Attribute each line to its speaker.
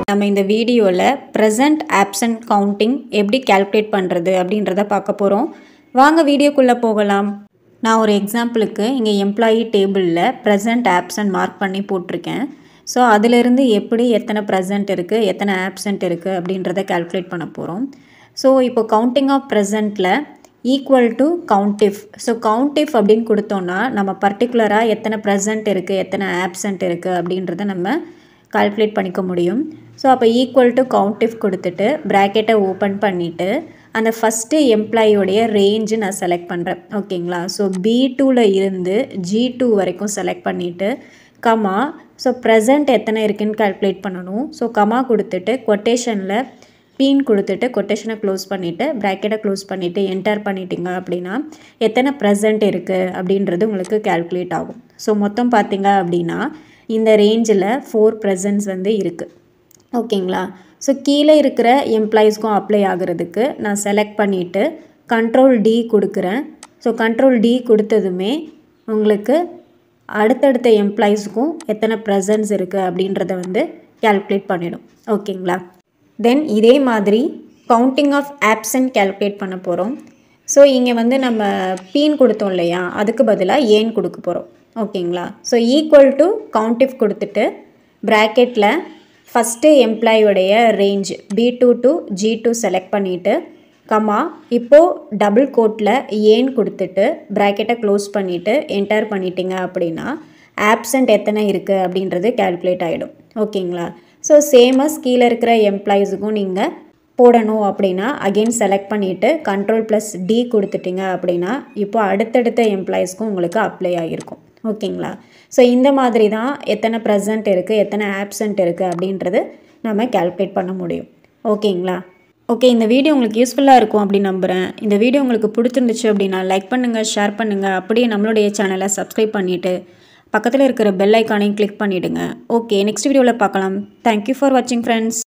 Speaker 1: நம்ம இந்த வீடியோவில் ப்ரெசன்ட் ஆப்சன்ட் கவுண்டிங் எப்படி கால்குலேட் பண்ணுறது அப்படின்றத பார்க்க போகிறோம். வாங்க வீடியோக்குள்ளே போகலாம். நான் ஒரு எக்ஸாம்பிளுக்கு இங்கே எம்ப்ளாயி டேபிளில் ப்ரெசன்ட் ஆப்சன்ட் மார்க் பண்ணி போட்டிருக்கேன். ஸோ அதிலிருந்து எப்படி எத்தனை ப்ரெசன்ட் இருக்குது எத்தனை ஆப்சன்ட் இருக்குது அப்படின்றத கால்குலேட் பண்ண போகிறோம். ஸோ இப்போ கவுண்டிங் ஆஃப் ப்ரெசண்ட்டில் equal to countif. So countif அப்படின்னு கொடுத்தோன்னா நம்ம பர்டிகுலராக எத்தனை ப்ரெசன்ட் இருக்குது எத்தனை ஆப்சன்ட் இருக்குது அப்படின்றத நம்ம கால்குலேட் பண்ணிக்க முடியும். ஸோ அப்போ ஈக்குவல் டு கவுண்டிஃப் கொடுத்துட்டு ப்ராக்கெட்டை ஓப்பன் பண்ணிவிட்டு அந்த ஃபஸ்ட்டு எம்ப்ளாயியோடைய ரேஞ்சு நான் செலக்ட் பண்ணுறேன். ஓகேங்களா? ஸோ B2ல் இருந்து G2 வரைக்கும் செலக்ட் பண்ணிவிட்டு கமா, ஸோ ப்ரெசண்ட் எத்தனை இருக்குதுன்னு கால்குலேட் பண்ணணும். ஸோ கமா கொடுத்துட்டு கொட்டேஷனில் பீன் கொடுத்துட்டு கொட்டேஷனை க்ளோஸ் பண்ணிவிட்டு ப்ராக்கெட்டை க்ளோஸ் பண்ணிவிட்டு என்டர் பண்ணிட்டீங்க அப்படின்னா எத்தனை ப்ரெசண்ட் இருக்குது அப்படின்றது உங்களுக்கு கால்குலேட் ஆகும். ஸோ மொத்தம் பார்த்தீங்க அப்படின்னா இந்த ரேஞ்சில் 4 ப்ரெசன்ட்ஸ் வந்து இருக்குது. ஓகேங்களா? ஸோ கீழே இருக்கிற எம்ப்ளாயீஸ்க்கும் அப்ளை ஆகிறதுக்கு நான் செலக்ட் பண்ணிவிட்டு Ctrl D கொடுக்குறேன். ஸோ Ctrl D கொடுத்ததுமே உங்களுக்கு அடுத்தடுத்த எம்ப்ளாயீஸுக்கும் எத்தனை ப்ரெசன்ட்ஸ் இருக்குது அப்படின்றத வந்து கால்குலேட் பண்ணிடும். ஓகேங்களா? தென் இதே மாதிரி கவுண்டிங் ஆஃப் ஆப்சன்ட் கால்குலேட் பண்ண போகிறோம். ஸோ இங்கே வந்து நம்ம பீன் கொடுத்தோம் இல்லையா, அதுக்கு பதிலாக ஏன் கொடுக்க போகிறோம். ஓகேங்களா? ஸோ ஈக்குவல் டு கவுண்டிஃப் கொடுத்துட்டு ப்ராக்கெட்டில் ஃபஸ்ட்டு எம்ப்ளாயோடைய range B2 to G2 select பண்ணிவிட்டு கமா, இப்போது டபுள் கோட்டில் ஏன் கொடுத்துட்டு ப்ராக்கெட்டை க்ளோஸ் பண்ணிவிட்டு என்டர் பண்ணிட்டீங்க அப்படின்னா ஆப்சண்ட் எத்தனை இருக்குது அப்படின்றது கால்குலேட் ஆகிடும். ஓகேங்களா? ஸோ சேமஸ் கீழே இருக்கிற எம்ப்ளாயீஸுக்கும் நீங்கள் போடணும் அப்படின்னா அகெயின் செலக்ட் பண்ணிவிட்டு Ctrl+D கொடுத்துட்டிங்க அப்படின்னா இப்போ அடுத்தடுத்த எம்ப்ளாயீஸ்க்கும் உங்களுக்கு அப்ளை ஆகிருக்கும். ஓகேங்களா? ஸோ இந்த மாதிரி தான் எத்தனை ப்ரெசன்ட் இருக்குது எத்தனை ஆப்சண்ட் இருக்குது அப்படின்றது நம்ம கால்குலேட் பண்ண முடியும். ஓகேங்களா? ஓகே, இந்த வீடியோ உங்களுக்கு யூஸ்ஃபுல்லாக இருக்கும் அப்படின்னு நம்புகிறேன். இந்த வீடியோ உங்களுக்கு பிடிச்சிருந்துச்சு அப்படின்னா லைக் பண்ணுங்கள், ஷேர் பண்ணுங்கள், அப்படியே நம்மளுடைய சேனலை சப்ஸ்கிரைப் பண்ணிவிட்டு பக்கத்தில் இருக்கிற பெல் ஐக்கானையும் கிளிக் பண்ணிவிடுங்க. ஓகே, நெக்ஸ்ட் வீடியோவில் பார்க்கலாம். தேங்க்யூ ஃபார் வாட்சிங் ஃப்ரெண்ட்ஸ்.